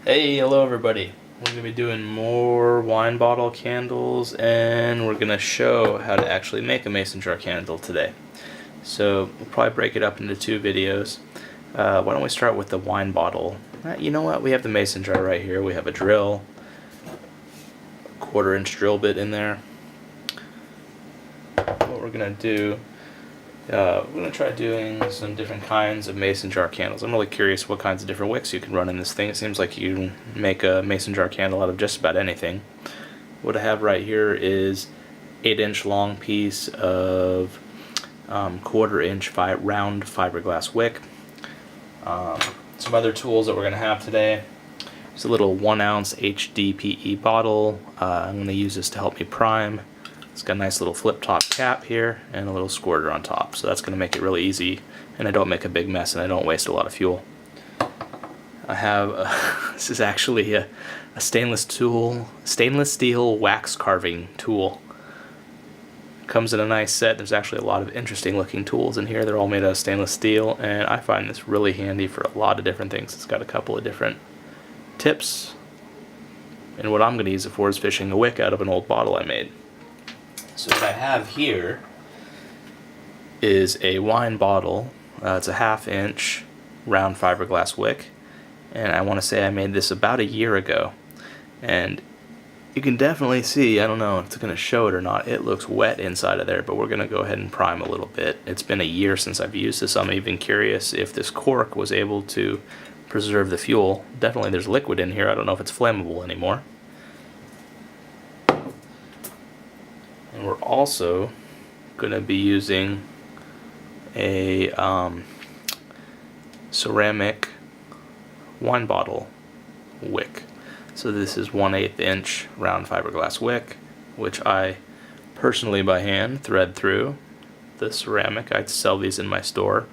Hey, hello everybody. We're going to be doing more wine bottle candles, and we're going to show how to actually make a mason jar candle today. So we'll probably break it up into two videos. Why don't we start with the wine bottle? You know what? We have the mason jar right here. We have a drill, a 1/4-inch drill bit in there. What we're going to do, we're going to try doing some different kinds of mason jar candles. I'm really curious what kinds of different wicks you can run in this thing. It seems like you can make a mason jar candle out of just about anything. What I have right here is 8-inch long piece of 1/4-inch round fiberglass wick. Some other tools that we're going to have today. It's a little 1-ounce HDPE bottle. I'm going to use this to help me prime. It's got a nice little flip top cap here and a little squirter on top, so that's going to make it really easy, and I don't make a big mess and I don't waste a lot of fuel. I have this is actually a stainless steel wax carving tool. Comes in a nice set. There's actually a lot of interesting looking tools in here. They're all made out of stainless steel, and I find this really handy for a lot of different things. It's got a couple of different tips, and what I'm going to use it for is fishing a wick out of an old bottle I made. So what I have here is a wine bottle. It's a 1/2-inch round fiberglass wick, and I want to say I made this about a year ago. And you can definitely see, I don't know if it's going to show it or not, it looks wet inside of there, but we're going to go ahead and prime a little bit. It's been a year since I've used this. I'm even curious if this cork was able to preserve the fuel. Definitely there's liquid in here. I don't know if it's flammable anymore. And we're also going to be using a ceramic wine bottle wick. So this is 1/8 inch round fiberglass wick, which I personally by hand thread through the ceramic. I sell these in my store,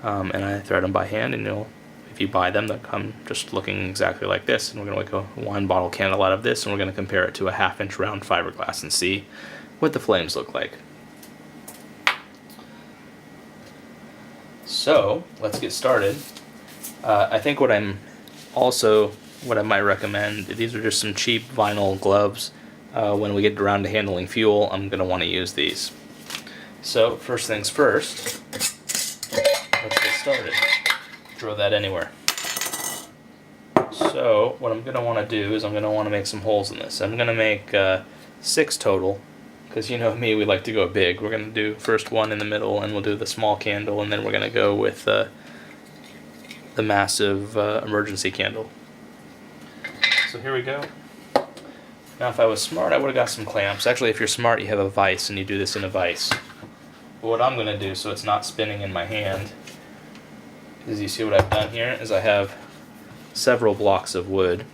and I thread them by hand, and if you buy them, they'll come just looking exactly like this. And we're going to make a wine bottle candle out of this, and we're going to compare it to a 1/2-inch round fiberglass and see what the flames look like. So let's get started. I think what I might recommend, these are just some cheap vinyl gloves. When we get around to handling fuel, I'm going to want to use these. So first things first, let's get started. Throw that anywhere. So what I'm going to want to do is I'm going to want to make some holes in this. I'm going to make 6 total, because you know me, we like to go big. We're going to do first one in the middle, and we'll do the small candle, and then we're going to go with the massive emergency candle. So here we go. Now if I was smart, I would have got some clamps. Actually, if you're smart, you have a vise, and you do this in a vise. But what I'm going to do, so it's not spinning in my hand, is you see what I've done here, is I have several blocks of wood,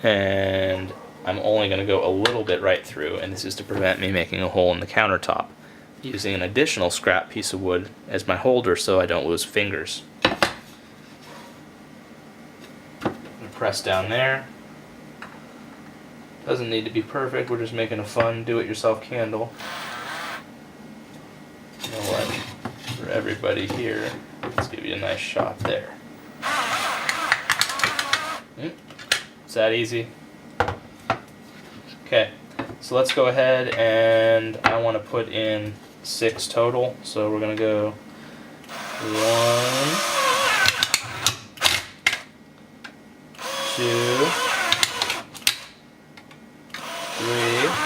and I'm only going to go a little bit right through, and this is to prevent me making a hole in the countertop, using an additional scrap piece of wood as my holder so I don't lose fingers. Press down there. Doesn't need to be perfect, we're just making a fun do-it-yourself candle. You know what? For everybody here, let's give you a nice shot there. It's that easy. Okay, so let's go ahead, and I want to put in 6 total. So we're going to go 1, 2, 3, 4,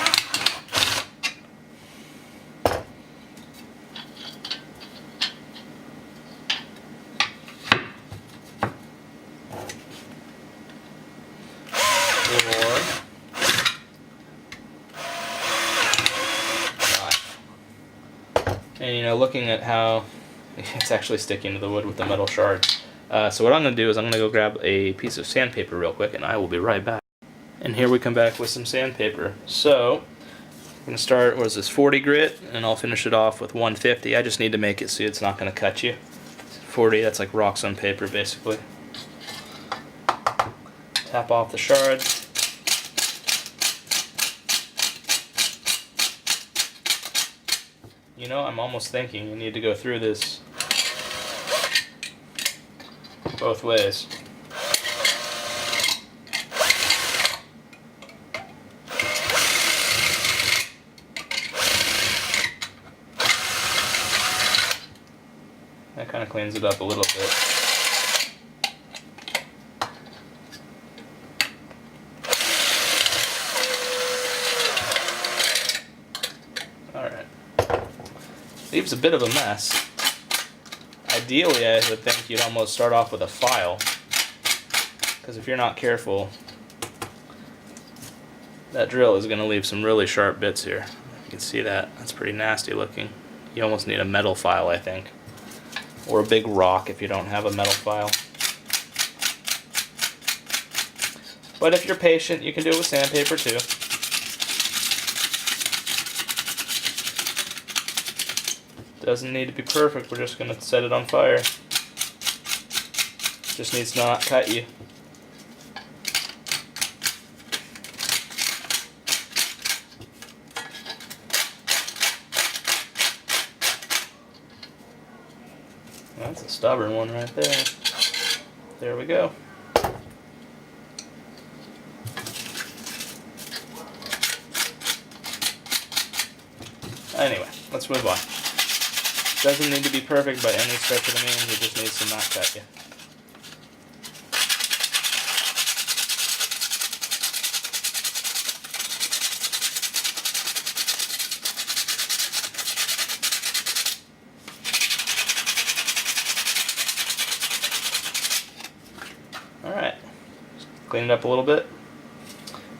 and looking at how it's actually sticking to the wood with the metal shards. So what I'm going to do is I'm going to go grab a piece of sandpaper real quick, and I will be right back. And here we come back with some sandpaper. So I'm going to start, what is this, 40 grit, and I'll finish it off with 150. I just need to make it so it's not going to cut you. 40, that's like rocks on paper basically. Tap off the shards. You know, I'm almost thinking you need to go through this both ways. Kind of cleans it up a little bit. Alright. Leaves a bit of a mess. Ideally, I would think you'd almost start off with a file, because if you're not careful, that drill is going to leave some really sharp bits here. You can see that. That's pretty nasty looking. You almost need a metal file, I think. Or a big rock if you don't have a metal file. But if you're patient, you can do it with sandpaper too. Doesn't need to be perfect, we're just going to set it on fire. Just needs to not cut you. That's a stubborn one right there. There we go. Anyway, let's move on. Doesn't need to be perfect by any stretch of the means, it just needs to not cut you. Alright, clean it up a little bit.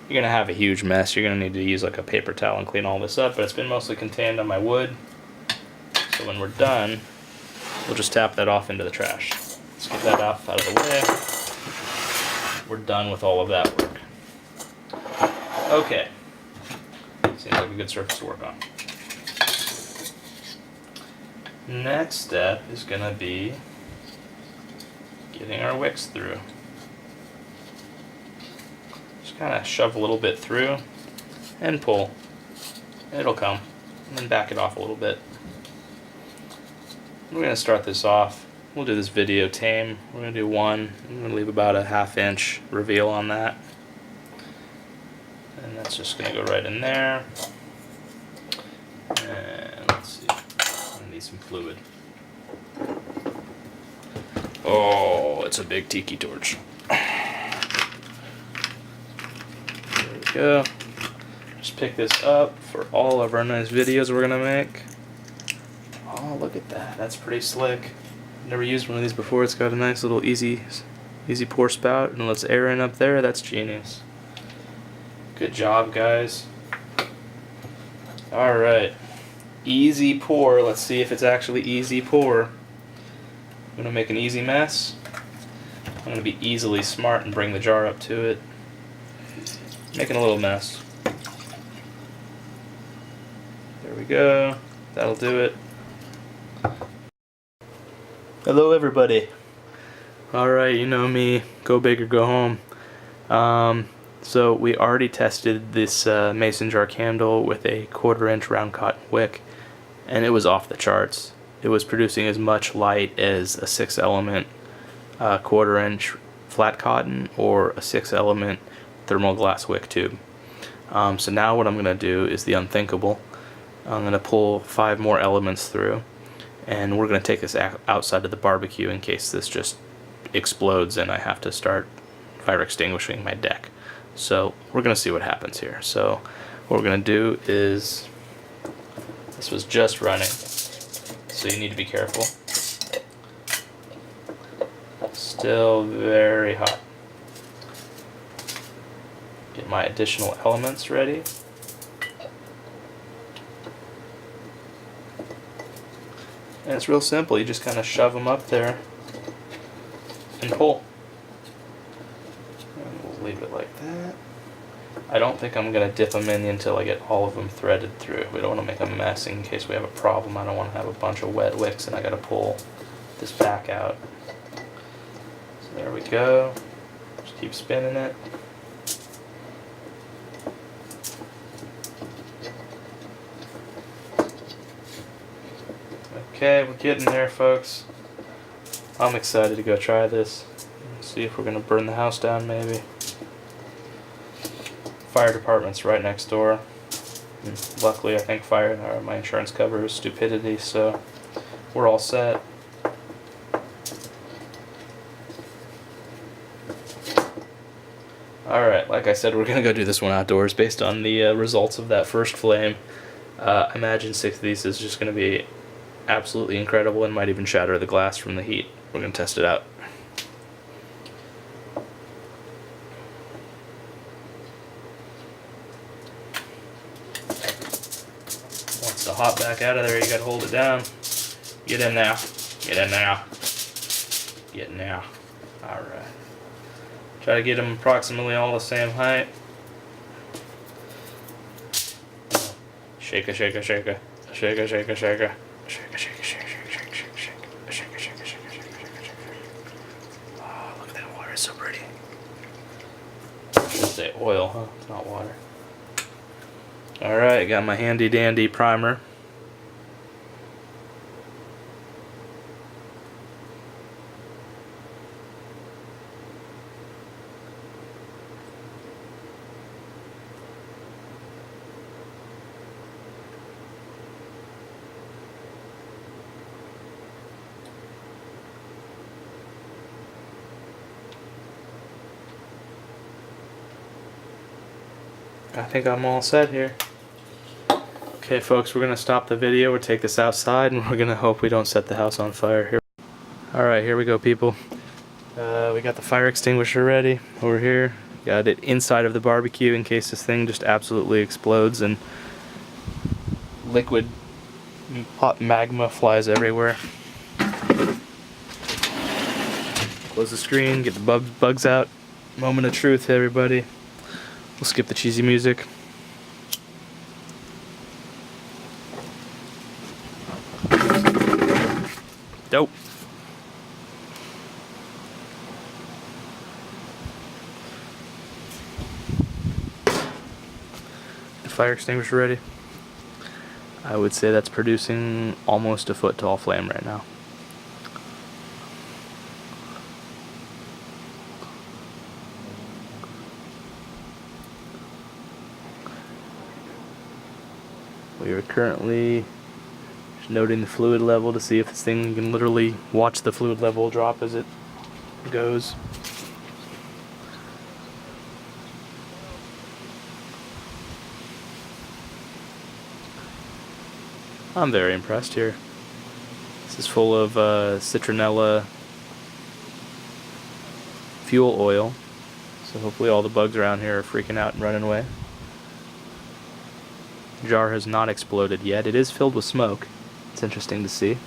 You're going to have a huge mess. You're going to need to use like a paper towel and clean all this up, but it's been mostly contained on my wood. So when we're done, we'll just tap that off into the trash. Let's get that out of the way. We're done with all of that work. Okay. Seems like a good surface to work on. Next step is going to be getting our wicks through. Just kind of shove a little bit through and pull. It'll come. And then back it off a little bit. We're going to start this off. We'll do this video tame. We're going to do one. I'm going to leave about a 1/2 inch reveal on that. And that's just going to go right in there. And let's see. I need some fluid. Oh, it's a big tiki torch. There we go. Just pick this up for all of our nice videos we're going to make. Oh, look at that. That's pretty slick. Never used one of these before. It's got a nice little easy pour spout and lets air in up there. That's genius. Good job, guys. Alright. Easy pour. Let's see if it's actually easy pour. I'm going to make an easy mess. I'm going to be easily smart and bring the jar up to it. Making a little mess. There we go. That'll do it. Hello everybody. Alright, you know me, go big or go home. So we already tested this mason jar candle with a 1/4 inch round cotton wick, and it was off the charts. It was producing as much light as a 6-element 1/4 inch flat cotton or a 6-element thermal glass wick tube. So now what I'm going to do is the unthinkable. I'm going to pull 5 more elements through, and we're going to take this outside of the barbecue in case this just explodes and I have to start fire extinguishing my deck. So we're going to see what happens here. So what we're going to do is, this was just running, so you need to be careful. Still very hot. Get my additional elements ready. And it's real simple, you just kind of shove them up there and pull. And we'll leave it like that. I don't think I'm going to dip them in until I get all of them threaded through. We don't want to make a mess in case we have a problem. I don't want to have a bunch of wet wicks and I got to pull this back out. So there we go. Just keep spinning it. Okay, we're getting there, folks. I'm excited to go try this. See if we're going to burn the house down, maybe. Fire department's right next door. And luckily, I think my insurance covers stupidity, so we're all set. Alright, like I said, we're gonna go do this one outdoors based on the results of that first flame. I imagine 6 of these is just gonna be absolutely incredible and might even shatter the glass from the heat. We're gonna test it out. Once the hot back out of there, you gotta hold it down. Get in now. Get in now. Get in now. Alright. Try to get them approximately all the same height. Shake a, shake a, shake a, shake a, shake a, shake a, shake a, shake a, shake a, shake a, shake a, shake a, shake a, shake a, shake a, shake a, shake a, shake a. Oh, look at that water, it's so pretty. I should say oil, huh? It's not water. Alright, got my handy dandy primer. I think I'm all set here. Okay folks, we're going to stop the video, we'll take this outside, and we're going to hope we don't set the house on fire here. Alright, here we go people. We got the fire extinguisher ready over here. Got it inside of the barbecue in case this thing just absolutely explodes and liquid hot magma flies everywhere. Close the screen, get the bugs out. Moment of truth everybody. We'll skip the cheesy music. Dope. The fire extinguisher ready. I would say that's producing almost a foot tall flame right now. We are currently just noting the fluid level to see if this thing, you can literally watch the fluid level drop as it goes. I'm very impressed here. This is full of citronella fuel oil, so hopefully all the bugs around here are freaking out and running away. The jar has not exploded yet. It is filled with smoke. It's interesting to see.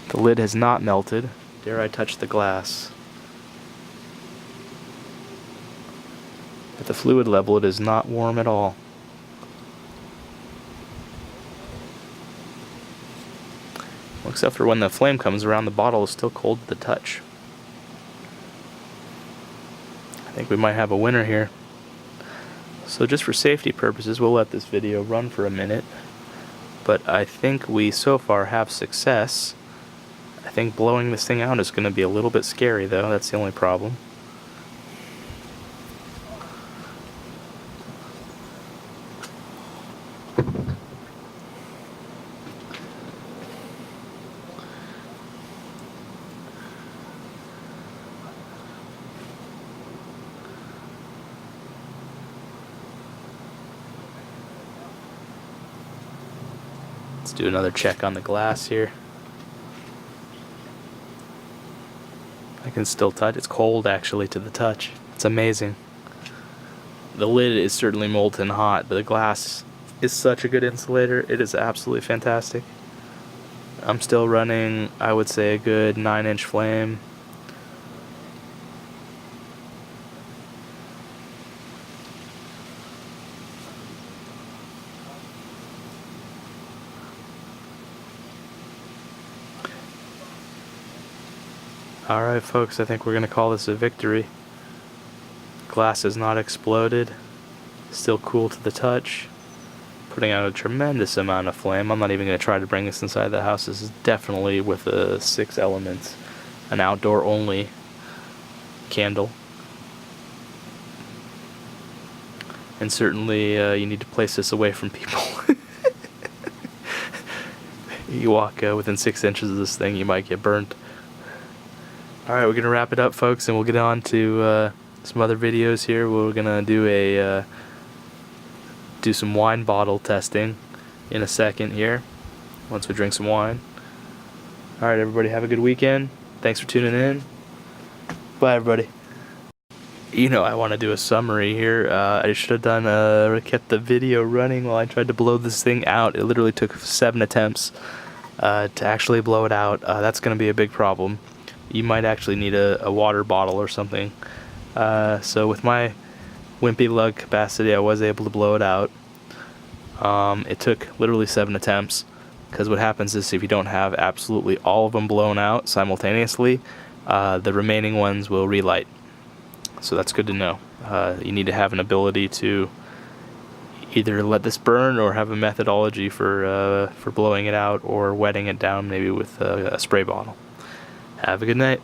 The lid has not melted. Dare I touch the glass? At the fluid level, it is not warm at all. Well, except for when the flame comes around, the bottle is still cold to the touch. I think we might have a winner here. So just for safety purposes, we'll let this video run for a minute. But I think we so far have success. I think blowing this thing out is going to be a little bit scary though, that's the only problem. Let's do another check on the glass here. I can still touch. It's cold actually to the touch. It's amazing. The lid is certainly molten hot, but the glass is such a good insulator. It is absolutely fantastic. I'm still running, I would say, a good 9-inch flame. Alright folks, I think we're going to call this a victory. Glass has not exploded. Still cool to the touch. Putting out a tremendous amount of flame. I'm not even going to try to bring this inside the house. This is definitely with a 6 elements. An outdoor only candle. And certainly you need to place this away from people. You walk within 6 inches of this thing, you might get burnt. Alright, we're going to wrap it up folks, and we'll get on to some other videos here. We're gonna do some wine bottle testing in a second here, once we drink some wine. Alright everybody, have a good weekend. Thanks for tuning in. Bye everybody. I want to do a summary here. I should have kept the video running while I tried to blow this thing out. It literally took 7 attempts to actually blow it out. That's going to be a big problem. You might actually need a water bottle or something. So with my wimpy lug capacity, I was able to blow it out. It took literally 7 attempts, because what happens is if you don't have absolutely all of them blown out simultaneously, the remaining ones will relight. So that's good to know. You need to have an ability to either let this burn or have a methodology for blowing it out or wetting it down, maybe with a spray bottle. Have a good night.